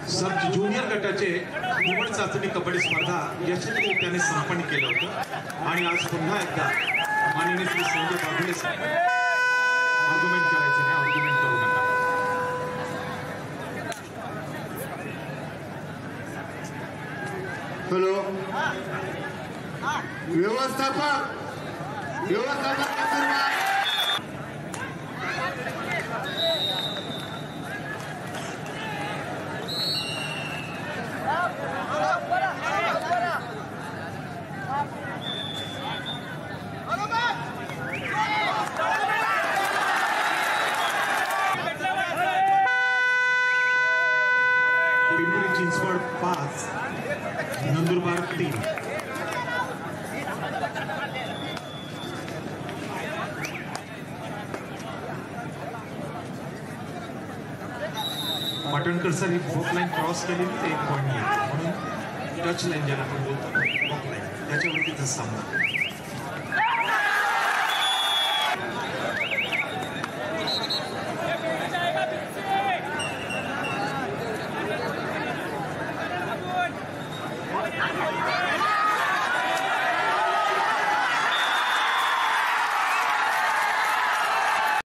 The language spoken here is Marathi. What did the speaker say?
सब ज्युनियर गटाचे निवड चाचणी कबड्डी स्पर्धा यशस्वीरित्याने संपन्न केलं होतं आणि आज पुन्हा एकदा माननीय श्री संजय बागुले आर्ग्युमेंट करायचं नाही, आर्ग्युमेंट करू नका. हॅलो व्यवस्थापक पिंपरी चिंचवड 5 नंदुरबार 3. पाटणकर सर ही फोक लाईन क्रॉस केली तर 1 पॉईंट मिळतो, म्हणून टच लाईन ज्याला आपण बोलतो फोक लाईन त्याच्यावरतीच सामना.